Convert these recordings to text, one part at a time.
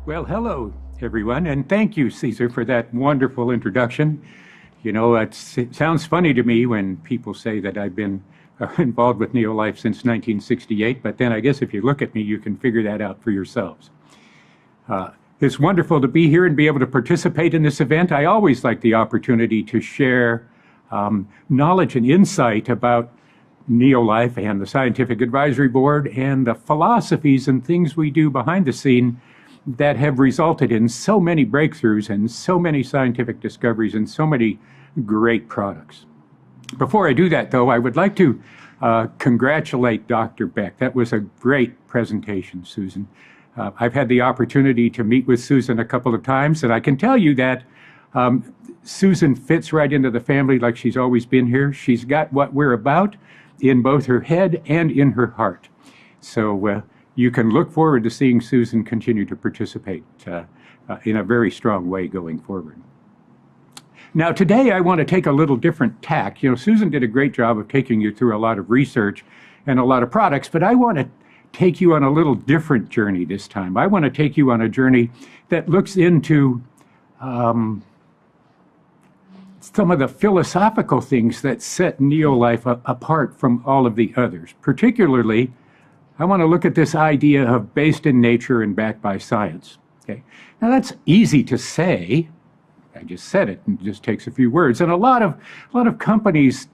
Well, hello, everyone, and thank you, Caesar, for that wonderful introduction. You know, it sounds funny to me when people say that I've been involved with Neolife since 1968, but then I guess if you look at me, you can figure that out for yourselves. It's wonderful to be here and be able to participate in this event. I always like the opportunity to share knowledge and insight about Neolife and the Scientific Advisory Board and the philosophies and things we do behind the scene that have resulted in so many breakthroughs and so many scientific discoveries and so many great products. Before I do that, though, I would like to congratulate Dr. Beck. That was a great presentation, Susan. I've had the opportunity to meet with Susan a couple of times, and I can tell you that Susan fits right into the family like she's always been here. She's got what we're about in both her head and in her heart. So you can look forward to seeing Susan continue to participate in a very strong way going forward. Now, today I want to take a little different tack. You know, Susan did a great job of taking you through a lot of research and a lot of products, but I want to take you on a little different journey this time. I want to take you on a journey that looks into some of the philosophical things that set Neolife apart from all of the others. Particularly, I want to look at this idea of based in nature and backed by science. Okay. Now that's easy to say. I just said it, and it just takes a few words. And a lot of companies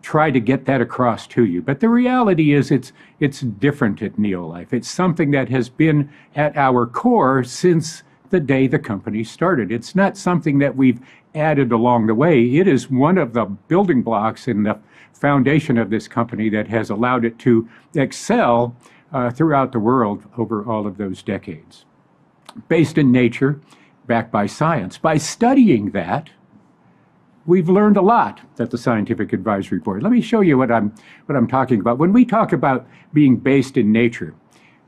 try to get that across to you. But the reality is it's different at Neolife. It's something that has been at our core since the day the company started. It's not something that we've added along the way. It is one of the building blocks in the foundation of this company that has allowed it to excel throughout the world over all of those decades. Based in nature, backed by science. By studying that, we've learned a lot at the Scientific Advisory Board. Let me show you what I'm talking about. When we talk about being based in nature,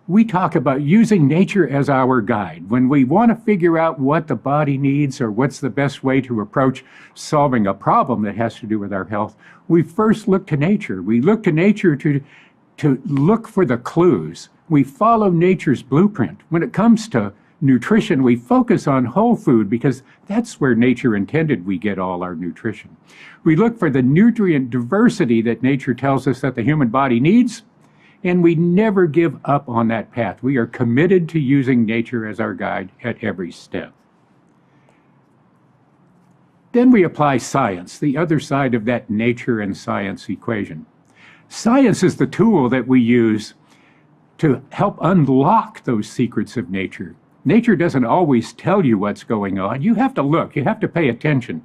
we talk about using nature as our guide. When we want to figure out what the body needs or what's the best way to approach solving a problem that has to do with our health, we first look to nature. We look to nature to look for the clues. We follow nature's blueprint. When it comes to nutrition, we focus on whole food because that's where nature intended we get all our nutrition. We look for the nutrient diversity that nature tells us that the human body needs, and we never give up on that path. We are committed to using nature as our guide at every step. Then we apply science, the other side of that nature and science equation. Science is the tool that we use to help unlock those secrets of nature. Nature doesn't always tell you what's going on. You have to look, you have to pay attention.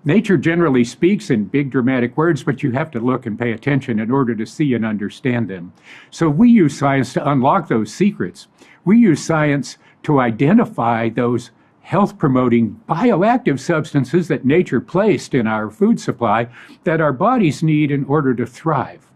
Nature generally speaks in big dramatic words, but you have to look and pay attention in order to see and understand them. So we use science to unlock those secrets. We use science to identify those health-promoting bioactive substances that nature placed in our food supply that our bodies need in order to thrive.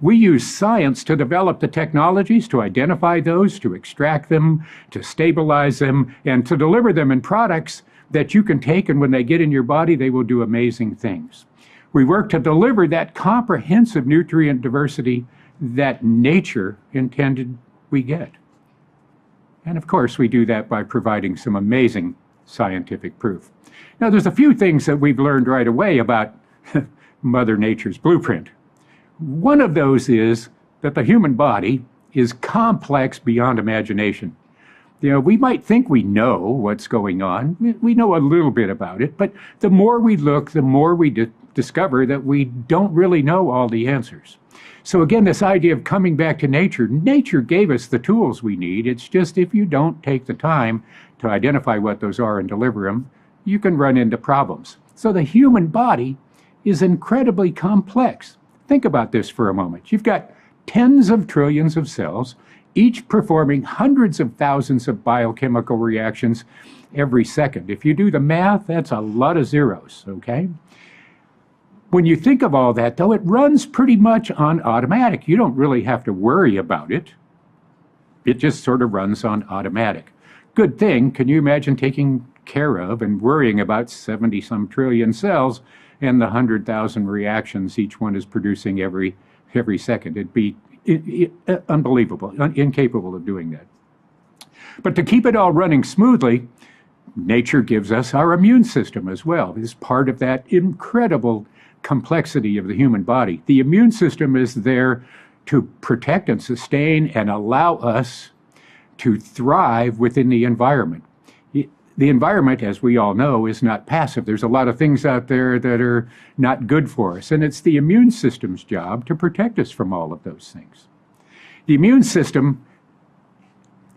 We use science to develop the technologies to identify those, to extract them, to stabilize them, and to deliver them in products that you can take, and when they get in your body, they will do amazing things. We work to deliver that comprehensive nutrient diversity that nature intended we get. And of course, we do that by providing some amazing scientific proof. Now, there's a few things that we've learned right away about Mother Nature's blueprint. One of those is that the human body is complex beyond imagination. You know, we might think we know what's going on. We know a little bit about it, but the more we look, the more we discover that we don't really know all the answers. So again, this idea of coming back to nature, nature gave us the tools we need. It's just if you don't take the time to identify what those are and deliver them, you can run into problems. So the human body is incredibly complex. Think about this for a moment. You've got tens of trillions of cells, each performing hundreds of thousands of biochemical reactions every second. If you do the math, that's a lot of zeros, okay? When you think of all that, though, it runs pretty much on automatic. You don't really have to worry about it. It just sort of runs on automatic. Good thing, can you imagine taking care of and worrying about 70-some trillion cells and the 100,000 reactions each one is producing every second? It'd be unbelievable, incapable of doing that. But to keep it all running smoothly, nature gives us our immune system as well. It's part of that incredible complexity of the human body. The immune system is there to protect and sustain and allow us to thrive within the environment. The environment, as we all know, is not passive. There's a lot of things out there that are not good for us, and it's the immune system's job to protect us from all of those things. The immune system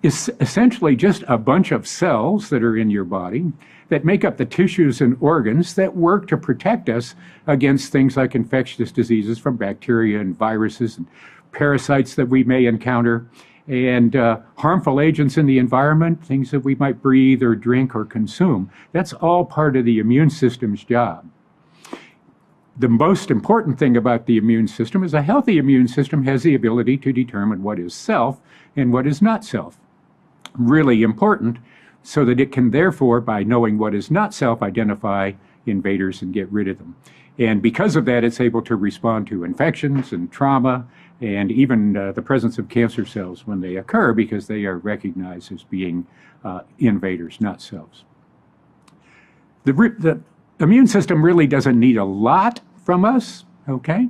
is essentially just a bunch of cells that are in your body that make up the tissues and organs that work to protect us against things like infectious diseases from bacteria and viruses and parasites that we may encounter, and harmful agents in the environment, things that we might breathe or drink or consume. That's all part of the immune system's job. The most important thing about the immune system is a healthy immune system has the ability to determine what is self and what is not self. Really important, so that it can therefore, by knowing what is not self, identify invaders and get rid of them. And because of that, it's able to respond to infections and trauma and even the presence of cancer cells when they occur, because they are recognized as being invaders, not selves. The immune system really doesn't need a lot from us, okay?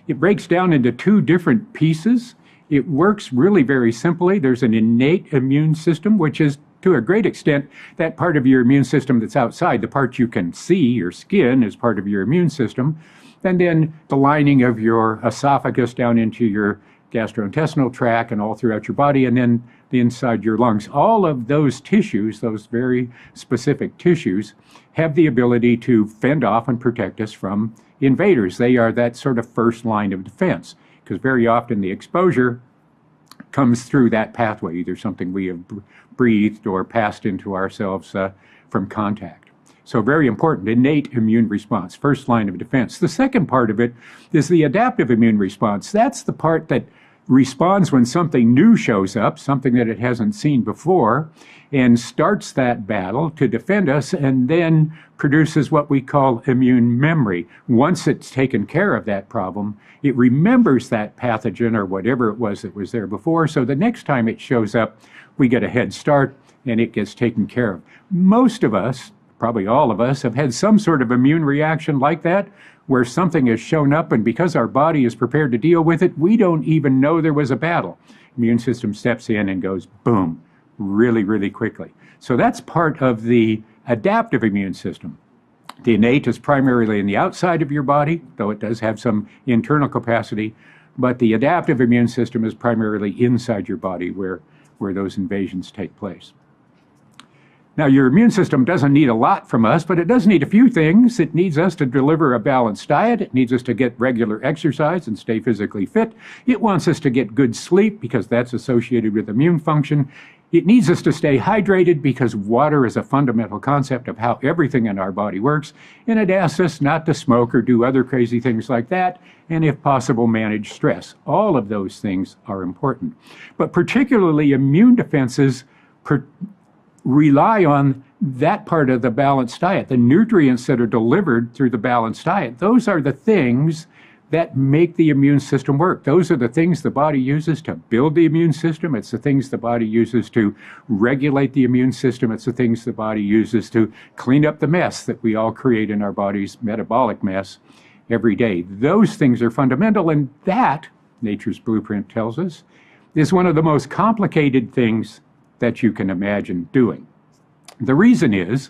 It breaks down into two different pieces. It works really very simply. There's an innate immune system, which is, to a great extent, that part of your immune system that's outside. The part you can see, your skin, is part of your immune system. And then the lining of your esophagus down into your gastrointestinal tract and all throughout your body, and then the inside your lungs. All of those tissues, those very specific tissues, have the ability to fend off and protect us from invaders. They are that sort of first line of defense, because very often the exposure comes through that pathway, either something we have breathed or passed into ourselves from contact. So very important, innate immune response, first line of defense. The second part of it is the adaptive immune response. That's the part that responds when something new shows up, something that it hasn't seen before, and starts that battle to defend us, and then produces what we call immune memory. Once it's taken care of that problem, it remembers that pathogen or whatever it was that was there before, so the next time it shows up, we get a head start and it gets taken care of. Most of us, probably all of us, have had some sort of immune reaction like that, where something has shown up, and because our body is prepared to deal with it, we don't even know there was a battle. Immune system steps in and goes boom, really, really quickly. So that's part of the adaptive immune system. The innate is primarily in the outside of your body, though it does have some internal capacity, but the adaptive immune system is primarily inside your body where those invasions take place. Now, your immune system doesn't need a lot from us, but it does need a few things. It needs us to deliver a balanced diet. It needs us to get regular exercise and stay physically fit. It wants us to get good sleep because that's associated with immune function. It needs us to stay hydrated because water is a fundamental concept of how everything in our body works. And it asks us not to smoke or do other crazy things like that, and if possible, manage stress. All of those things are important. But particularly immune defenses rely on that part of the balanced diet, the nutrients that are delivered through the balanced diet. Those are the things that make the immune system work. Those are the things the body uses to build the immune system. It's the things the body uses to regulate the immune system. It's the things the body uses to clean up the mess that we all create in our body's metabolic mess every day. Those things are fundamental, and that, nature's blueprint tells us, is one of the most complicated things that you can imagine doing. The reason is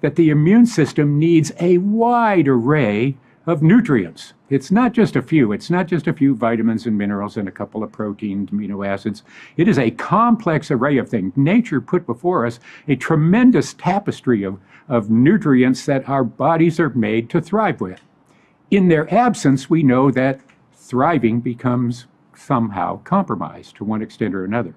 that the immune system needs a wide array of nutrients. It's not just a few. It's not just a few vitamins and minerals and a couple of proteins, amino acids. It is a complex array of things. Nature put before us a tremendous tapestry of nutrients that our bodies are made to thrive with. In their absence, we know that thriving becomes somehow compromised to one extent or another.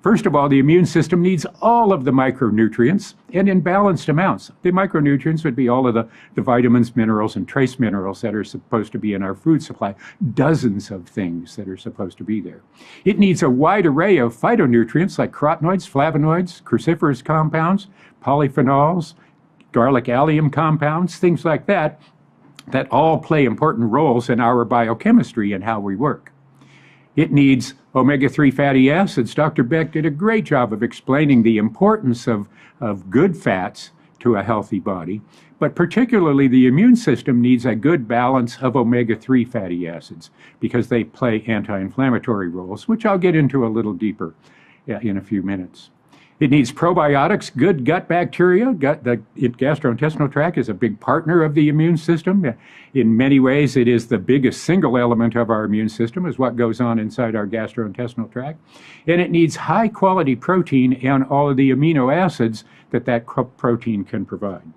First of all, the immune system needs all of the micronutrients and in balanced amounts. The micronutrients would be all of the vitamins, minerals, and trace minerals that are supposed to be in our food supply. Dozens of things that are supposed to be there. It needs a wide array of phytonutrients like carotenoids, flavonoids, cruciferous compounds, polyphenols, garlic allium compounds, things like that, that all play important roles in our biochemistry and how we work. It needs omega-3 fatty acids. Dr. Beck did a great job of explaining the importance of good fats to a healthy body, but particularly the immune system needs a good balance of omega-3 fatty acids because they play anti-inflammatory roles, which I'll get into a little deeper in a few minutes. It needs probiotics, good gut bacteria. The gastrointestinal tract is a big partner of the immune system. In many ways, it is the biggest single element of our immune system, is what goes on inside our gastrointestinal tract. And it needs high-quality protein and all of the amino acids that protein can provide.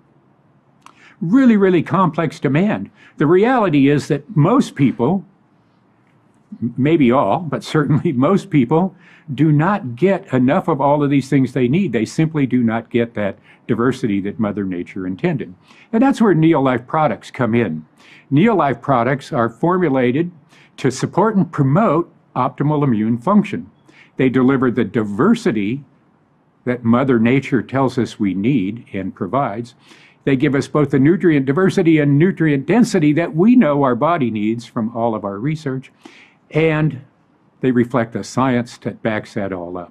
Really, really complex demand. The reality is that most people, maybe all, but certainly most people, do not get enough of all of these things they need. They simply do not get that diversity that Mother Nature intended. And that's where Neolife products come in. Neolife products are formulated to support and promote optimal immune function. They deliver the diversity that Mother Nature tells us we need and provides. They give us both the nutrient diversity and nutrient density that we know our body needs from all of our research, and they reflect the science that backs that all up.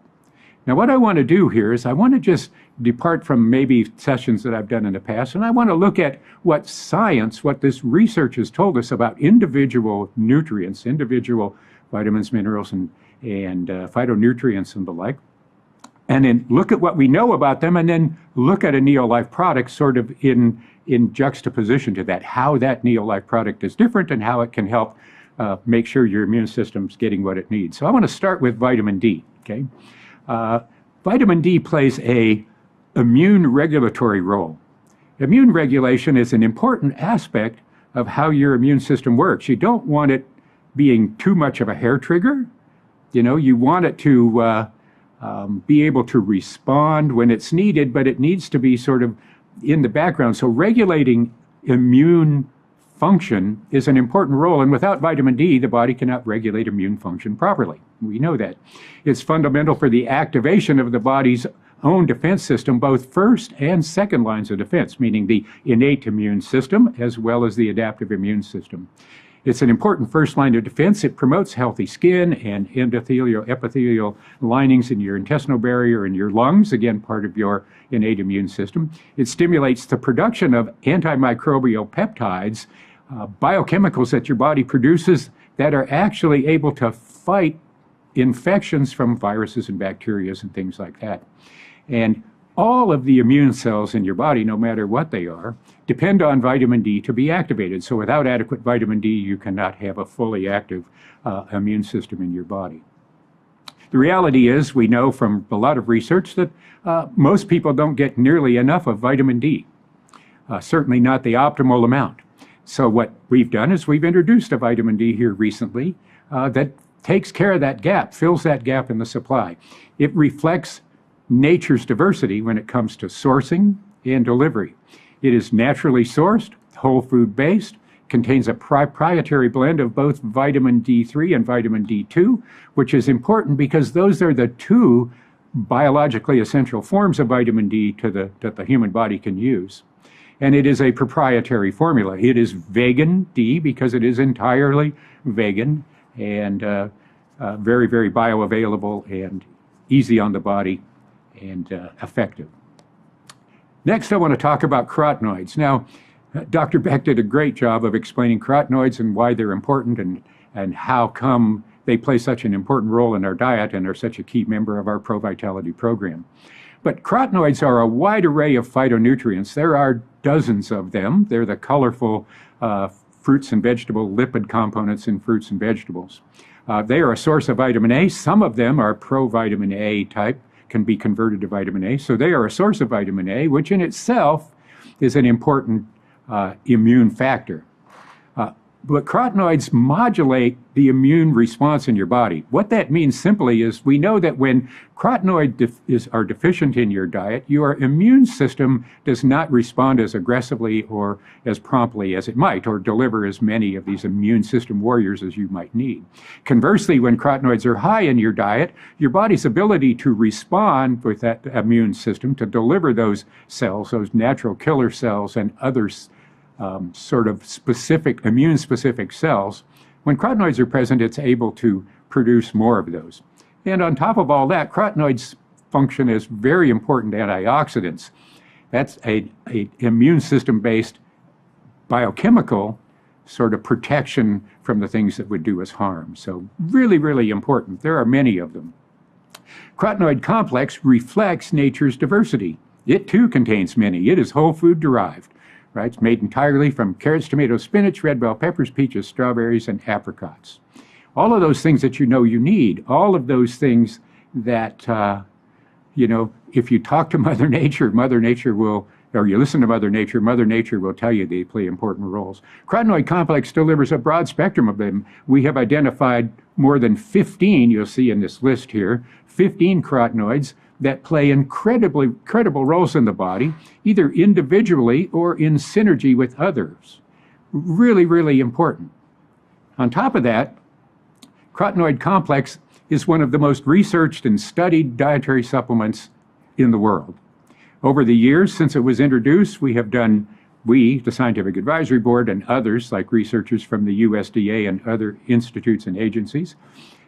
Now, what I want to do here is I want to just depart from maybe sessions that I've done in the past, and I want to look at what science, what this research has told us about individual nutrients, individual vitamins, minerals, and phytonutrients and the like, and then look at what we know about them, and then look at a Neolife product sort of in juxtaposition to that, how that Neolife product is different and how it can help make sure your immune system's getting what it needs. So I want to start with vitamin D, okay? Vitamin D plays a immune regulatory role. Immune regulation is an important aspect of how your immune system works. You don't want it being too much of a hair trigger. You know, you want it to be able to respond when it's needed, but it needs to be sort of in the background. So regulating immune function is an important role, and without vitamin D, the body cannot regulate immune function properly. We know that. It's fundamental for the activation of the body's own defense system, both first and second lines of defense, meaning the innate immune system as well as the adaptive immune system. It's an important first line of defense. It promotes healthy skin and epithelial linings in your intestinal barrier and your lungs, again, part of your innate immune system. It stimulates the production of antimicrobial peptides, biochemicals that your body produces that are actually able to fight infections from viruses and bacteria and things like that. And all of the immune cells in your body, no matter what they are, depend on vitamin D to be activated. So without adequate vitamin D, you cannot have a fully active immune system in your body. The reality is, we know from a lot of research that most people don't get nearly enough of vitamin D, certainly not the optimal amount. So what we've done is we've introduced a vitamin D here recently that takes care of that gap, fills that gap in the supply. It reflects nature's diversity when it comes to sourcing and delivery. It is naturally sourced, whole food based, contains a proprietary blend of both vitamin D3 and vitamin D2, which is important because those are the two biologically essential forms of vitamin D that the human body can use. And it is a proprietary formula. It is vegan D because it is entirely vegan and very, very bioavailable and easy on the body and effective. Next, I want to talk about carotenoids. Now, Dr. Beck did a great job of explaining carotenoids and why they're important and how come they play such an important role in our diet and are such a key member of our Pro Vitality program. But carotenoids are a wide array of phytonutrients. There are dozens of them. They're the colorful fruits and vegetable lipid components in fruits and vegetables. They are a source of vitamin A. Some of them are provitamin A type, can be converted to vitamin A. So they are a source of vitamin A, which in itself is an important immune factor. But carotenoids modulate the immune response in your body. What that means simply is we know that when carotenoids are deficient in your diet, your immune system does not respond as aggressively or as promptly as it might, or deliver as many of these immune system warriors as you might need. Conversely, when carotenoids are high in your diet, your body's ability to respond with that immune system to deliver those cells, those natural killer cells and others, sort of specific, immune-specific cells, when carotenoids are present, it's able to produce more of those. And on top of all that, carotenoids function as very important antioxidants. That's a immune system-based biochemical sort of protection from the things that would do us harm. So really, really important. There are many of them. Carotenoid complex reflects nature's diversity. It too contains many. It is whole food derived, right? It's made entirely from carrots, tomatoes, spinach, red bell peppers, peaches, strawberries, and apricots. All of those things that you know you need, all of those things that, if you talk to Mother Nature will, or you listen to Mother Nature will tell you they play important roles. Carotenoid complex delivers a broad spectrum of them. We have identified more than 15, you'll see in this list here, 15 carotenoids that play credible roles in the body, either individually or in synergy with others. Really, really important. On top of that, carotenoid complex is one of the most researched and studied dietary supplements in the world. Over the years since it was introduced, the Scientific Advisory Board and others, like researchers from the USDA and other institutes and agencies,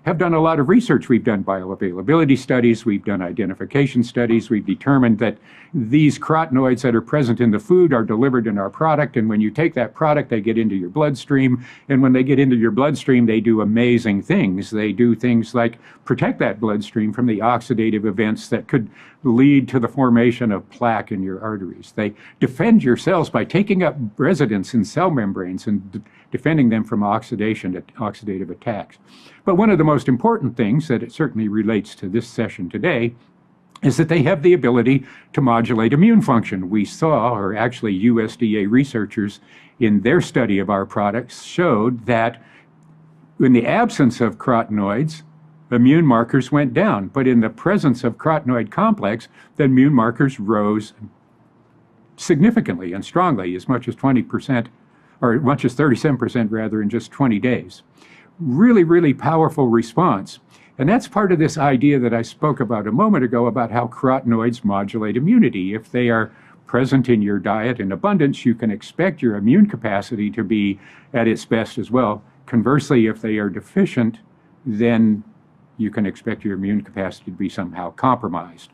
have done a lot of research. We've done bioavailability studies, we've done identification studies, we've determined that these carotenoids that are present in the food are delivered in our product, and when you take that product, they get into your bloodstream, and when they get into your bloodstream, they do amazing things. They do things like protect that bloodstream from the oxidative events that could lead to the formation of plaque in your arteries. They defend your cells by taking up residence in cell membranes and defending them from oxidative attacks. But one of the most important things that it certainly relates to this session today is that they have the ability to modulate immune function. We saw, or actually USDA researchers in their study of our products showed that in the absence of carotenoids, immune markers went down, but in the presence of carotenoid complex, the immune markers rose significantly and strongly, as much as 20%, or as much as 37% rather, in just 20 days. Really, really powerful response. And that's part of this idea that I spoke about a moment ago about how carotenoids modulate immunity. If they are present in your diet in abundance, you can expect your immune capacity to be at its best as well. Conversely, if they are deficient, then you can expect your immune capacity to be somehow compromised.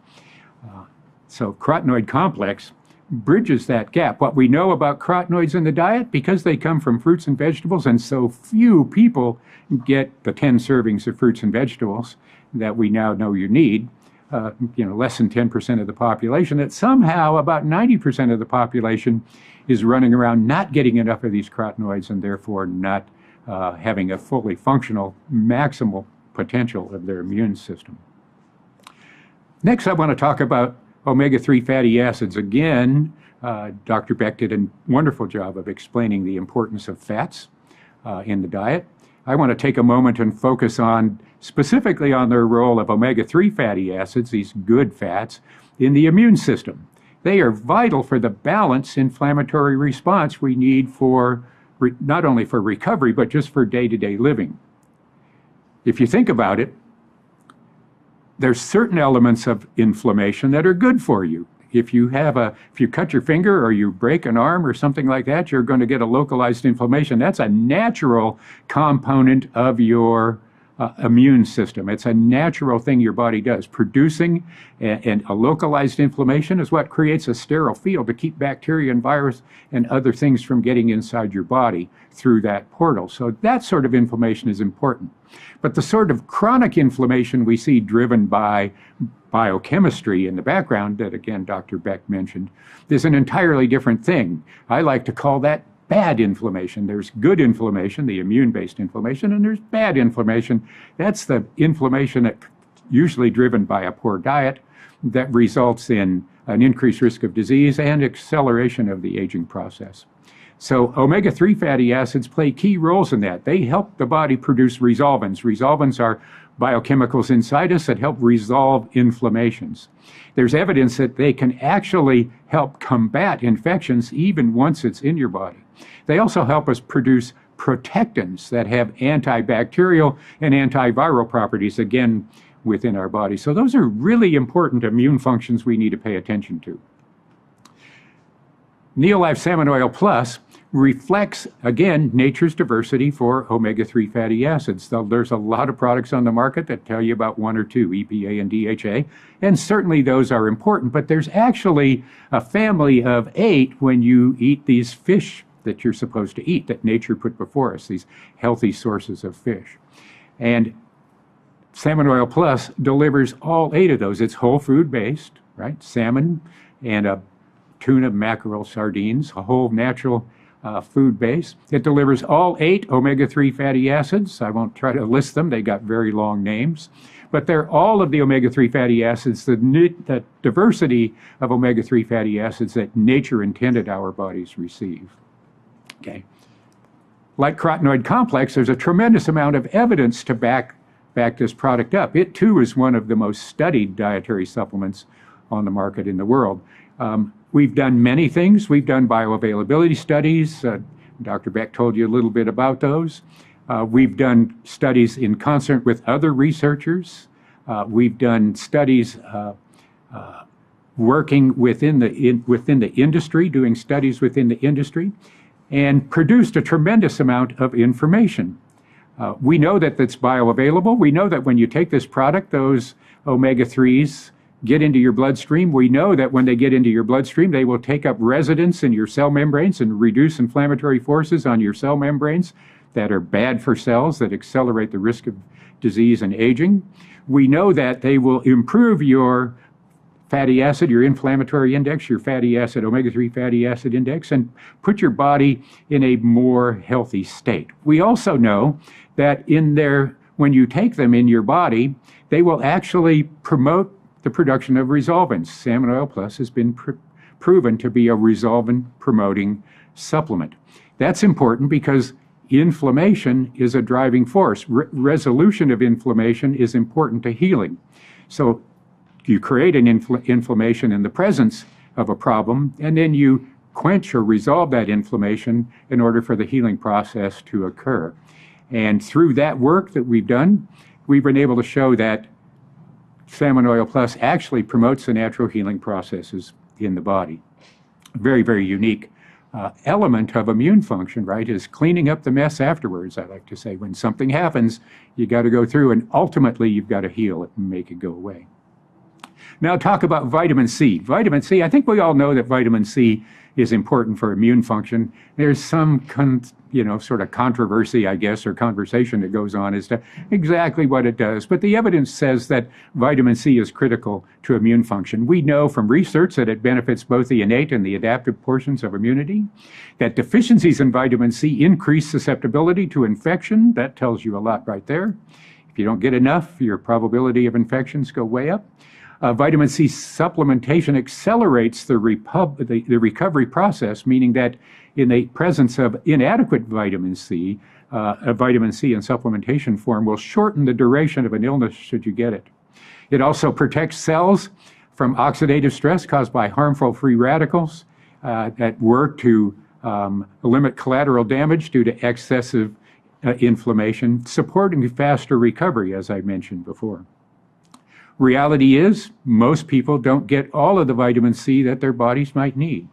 So carotenoid complex bridges that gap. What we know about carotenoids in the diet, because they come from fruits and vegetables, and so few people get the 10 servings of fruits and vegetables that we now know you need, less than 10% of the population, that somehow about 90% of the population is running around not getting enough of these carotenoids and therefore not having a fully functional maximal potential of their immune system. Next, I want to talk about omega-3 fatty acids. Again, Dr. Beck did a wonderful job of explaining the importance of fats in the diet. I want to take a moment and focus specifically on their role of omega-3 fatty acids, these good fats, in the immune system. They are vital for the balanced inflammatory response we need for not only for recovery, but just for day-to-day living. If you think about it, there's certain elements of inflammation that are good for you. If you cut your finger or you break an arm or something like that, you're going to get a localized inflammation. That's a natural component of your immune system. It's a natural thing your body does. Producing a localized inflammation is what creates a sterile field to keep bacteria and virus and other things from getting inside your body through that portal. So that sort of inflammation is important. But the sort of chronic inflammation we see driven by biochemistry in the background that, again, Dr. Beck mentioned, is an entirely different thing. I like to call that bad inflammation. There's good inflammation, the immune-based inflammation, and there's bad inflammation. That's the inflammation that usually driven by a poor diet that results in an increased risk of disease and acceleration of the aging process. So omega-3 fatty acids play key roles in that. They help the body produce resolvins. Resolvins are biochemicals inside us that help resolve inflammations. There's evidence that they can actually help combat infections even once it's in your body. They also help us produce protectants that have antibacterial and antiviral properties, again, within our body. So those are really important immune functions we need to pay attention to. Neolife Salmon Oil Plus reflects, again, nature's diversity for omega-3 fatty acids. So there's a lot of products on the market that tell you about one or two, EPA and DHA, and certainly those are important, but there's actually a family of 8 when you eat these fish that you're supposed to eat, that nature put before us, these healthy sources of fish. And Salmon Oil Plus delivers all 8 of those. It's whole food based, right? Salmon and a tuna, mackerel, sardines, a whole natural food base. It delivers all 8 omega-3 fatty acids. I won't try to list them. They got very long names. But they're all of the omega-3 fatty acids, the diversity of omega-3 fatty acids that nature intended our bodies receive. Okay. Like carotenoid complex, there's a tremendous amount of evidence to back this product up. It, too, is one of the most studied dietary supplements on the market in the world. We've done many things. We've done bioavailability studies. Dr. Beck told you a little bit about those. We've done studies in concert with other researchers. We've done studies working within the industry, doing studies within the industry, and produced a tremendous amount of information. We know that it's bioavailable. We know that when you take this product, those omega-3s get into your bloodstream. We know that when they get into your bloodstream, they will take up residence in your cell membranes and reduce inflammatory forces on your cell membranes that are bad for cells, that accelerate the risk of disease and aging. We know that they will improve your fatty acid, your inflammatory index, your fatty acid, omega-3 fatty acid index, and put your body in a more healthy state. We also know that when you take them in your body, they will actually promote the production of resolvins. Salmon Oil Plus has been proven to be a resolvin-promoting supplement. That's important because inflammation is a driving force. Resolution of inflammation is important to healing. So you create an inflammation in the presence of a problem, and then you quench or resolve that inflammation in order for the healing process to occur. And through that work that we've done, we've been able to show that Salmon Oil Plus actually promotes the natural healing processes in the body. Very, very unique element of immune function, right, is cleaning up the mess afterwards. I like to say when something happens, you got to go through and ultimately you've got to heal it and make it go away. Now talk about vitamin C. Vitamin C, I think we all know that vitamin C is important for immune function. There's some sort of controversy, I guess, or conversation that goes on as to exactly what it does. But the evidence says that vitamin C is critical to immune function. We know from research that it benefits both the innate and the adaptive portions of immunity, that deficiencies in vitamin C increase susceptibility to infection. That tells you a lot right there. If you don't get enough, your probability of infections go way up. Vitamin C supplementation accelerates the recovery process, meaning that in the presence of inadequate vitamin C, a vitamin C in supplementation form will shorten the duration of an illness should you get it. It also protects cells from oxidative stress caused by harmful free radicals that work to limit collateral damage due to excessive inflammation, supporting faster recovery, as I mentioned before. Reality is, most people don't get all of the vitamin C that their bodies might need.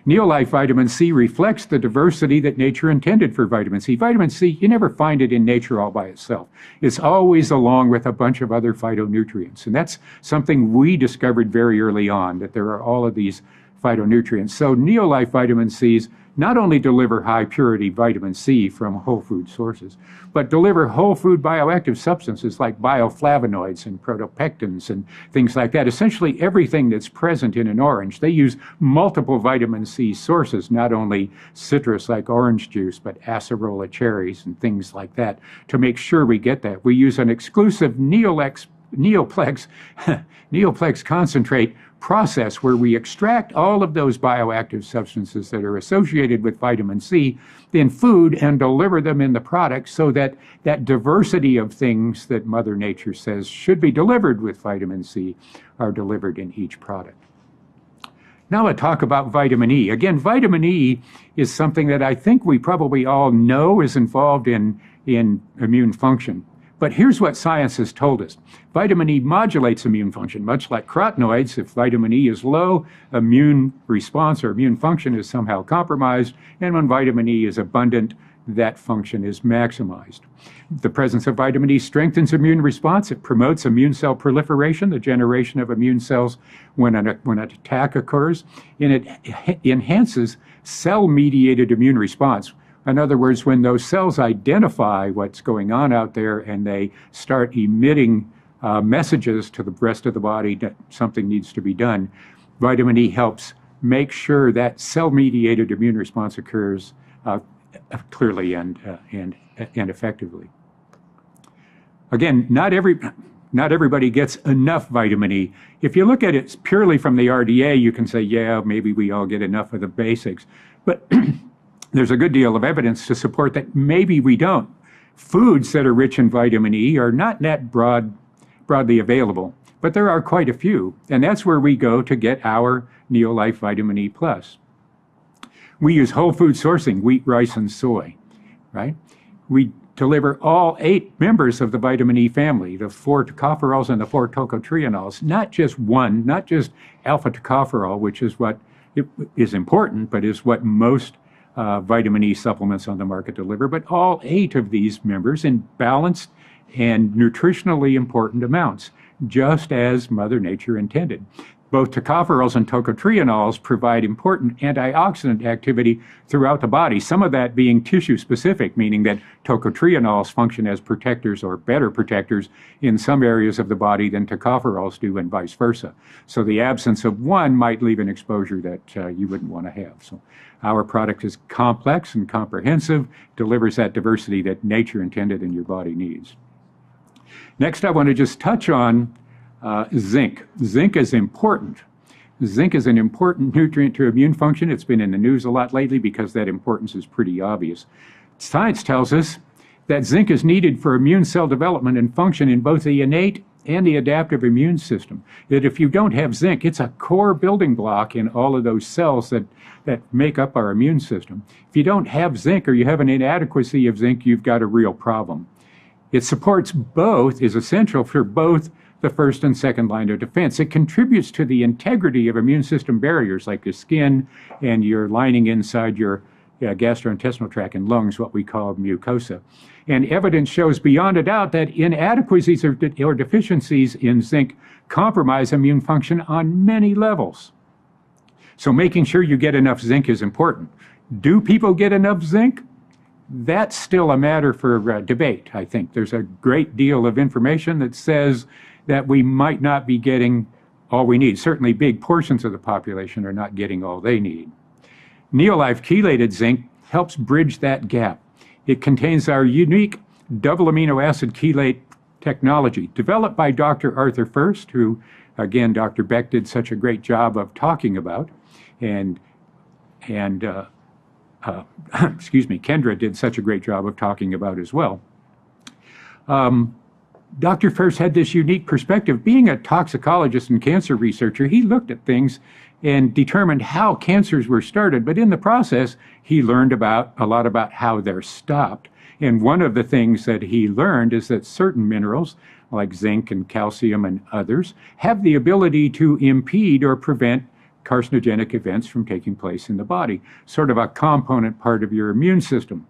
Neolife vitamin C reflects the diversity that nature intended for vitamin C. Vitamin C, you never find it in nature all by itself. It's always along with a bunch of other phytonutrients. And that's something we discovered very early on, that there are all of these phytonutrients. So Neolife vitamin Cs not only deliver high purity vitamin C from whole food sources, but deliver whole food bioactive substances like bioflavonoids and protopectins and things like that. Essentially everything that's present in an orange. They use multiple vitamin C sources, not only citrus like orange juice, but acerola cherries and things like that to make sure we get that. We use an exclusive Neoplex concentrate process where we extract all of those bioactive substances that are associated with vitamin C in food and deliver them in the product so that that diversity of things that Mother Nature says should be delivered with vitamin C are delivered in each product. Now let's talk about vitamin E. Again, vitamin E is something that I think we probably all know is involved in immune function. But here's what science has told us. Vitamin E modulates immune function, much like carotenoids. If vitamin E is low, immune response or immune function is somehow compromised. And when vitamin E is abundant, that function is maximized. The presence of vitamin E strengthens immune response. It promotes immune cell proliferation, the generation of immune cells when an attack occurs. And it enhances cell-mediated immune response. In other words, when those cells identify what's going on out there and they start emitting messages to the rest of the body that something needs to be done, vitamin E helps make sure that cell-mediated immune response occurs clearly and effectively. Again, not everybody gets enough vitamin E. If you look at it purely from the RDA, you can say, yeah, maybe we all get enough of the basics. But there's a good deal of evidence to support that maybe we don't. Foods that are rich in vitamin E are not that broadly available, but there are quite a few, and that's where we go to get our Neolife Vitamin E+. We use whole food sourcing, wheat, rice, and soy, right? We deliver all 8 members of the vitamin E family, the 4 tocopherols and the 4 tocotrienols, not just one, not just alpha tocopherol, which is what is important, but is what most vitamin E supplements on the market deliver, but all 8 of these members in balanced and nutritionally important amounts, just as Mother Nature intended. Both tocopherols and tocotrienols provide important antioxidant activity throughout the body, some of that being tissue-specific, meaning that tocotrienols function as protectors or better protectors in some areas of the body than tocopherols do and vice versa. So the absence of one might leave an exposure that you wouldn't want to have. So our product is complex and comprehensive, delivers that diversity that nature intended and your body needs. Next, I want to just touch on zinc. Zinc is important. Zinc is an important nutrient to immune function. It's been in the news a lot lately because that importance is pretty obvious. Science tells us that zinc is needed for immune cell development and function in both the innate and the adaptive immune system. That if you don't have zinc, it's a core building block in all of those cells that make up our immune system. If you don't have zinc or you have an inadequacy of zinc, you've got a real problem. It supports both, is essential for both the first and second line of defense. It contributes to the integrity of immune system barriers like your skin and your lining inside your gastrointestinal tract and lungs, what we call mucosa. And evidence shows beyond a doubt that inadequacies or deficiencies in zinc compromise immune function on many levels. So making sure you get enough zinc is important. Do people get enough zinc? That's still a matter for debate, I think. There's a great deal of information that says that we might not be getting all we need. Certainly big portions of the population are not getting all they need. Neolife chelated zinc helps bridge that gap. It contains our unique double amino acid chelate technology developed by Dr. Arthur First, who, again, Dr. Beck did such a great job of talking about, and Kendra did such a great job of talking about as well. Dr. First had this unique perspective. Being a toxicologist and cancer researcher, he looked at things and determined how cancers were started, but in the process, he learned a lot about how they're stopped. And one of the things that he learned is that certain minerals, like zinc and calcium and others, have the ability to impede or prevent carcinogenic events from taking place in the body, sort of a component part of your immune system.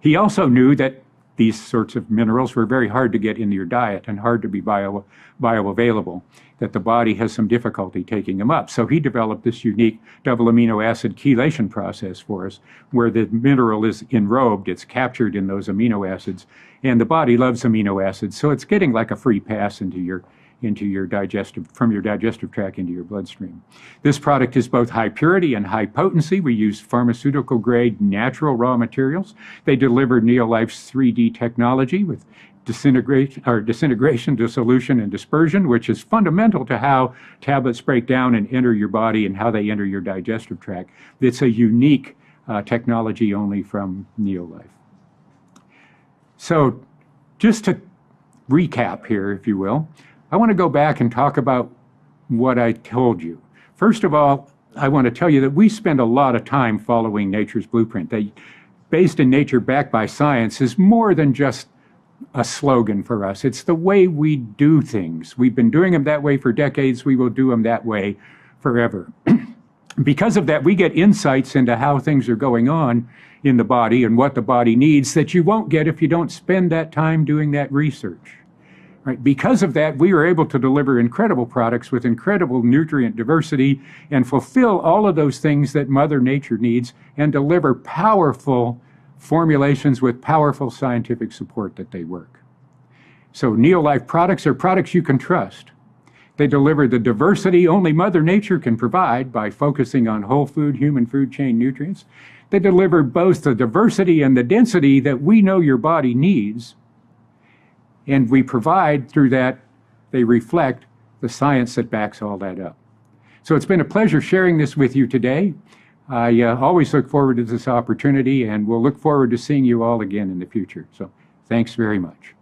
He also knew that these sorts of minerals were very hard to get into your diet and hard to be bioavailable, that the body has some difficulty taking them up. So he developed this unique double amino acid chelation process for us, where the mineral is enrobed, it's captured in those amino acids, and the body loves amino acids, so it's getting like a free pass into your from your digestive tract into your bloodstream. This product is both high purity and high potency. We use pharmaceutical grade natural raw materials. They deliver Neolife's 3D technology with disintegration, dissolution, and dispersion, which is fundamental to how tablets break down and enter your body and how they enter your digestive tract. It's a unique technology only from Neolife. So just to recap here, if you will, I want to go back and talk about what I told you. First of all, I want to tell you that we spend a lot of time following nature's blueprint. Based in nature, backed by science, is more than just a slogan for us. It's the way we do things. We've been doing them that way for decades. We will do them that way forever. Because of that, we get insights into how things are going on in the body and what the body needs that you won't get if you don't spend that time doing that research. Right? Because of that, we are able to deliver incredible products with incredible nutrient diversity and fulfill all of those things that Mother Nature needs and deliver powerful formulations with powerful scientific support that they work. So Neolife products are products you can trust. They deliver the diversity only Mother Nature can provide by focusing on whole food, human food chain nutrients. They deliver both the diversity and the density that we know your body needs. And we provide through that, they reflect the science that backs all that up. So it's been a pleasure sharing this with you today. I always look forward to this opportunity, and we'll look forward to seeing you all again in the future. So thanks very much.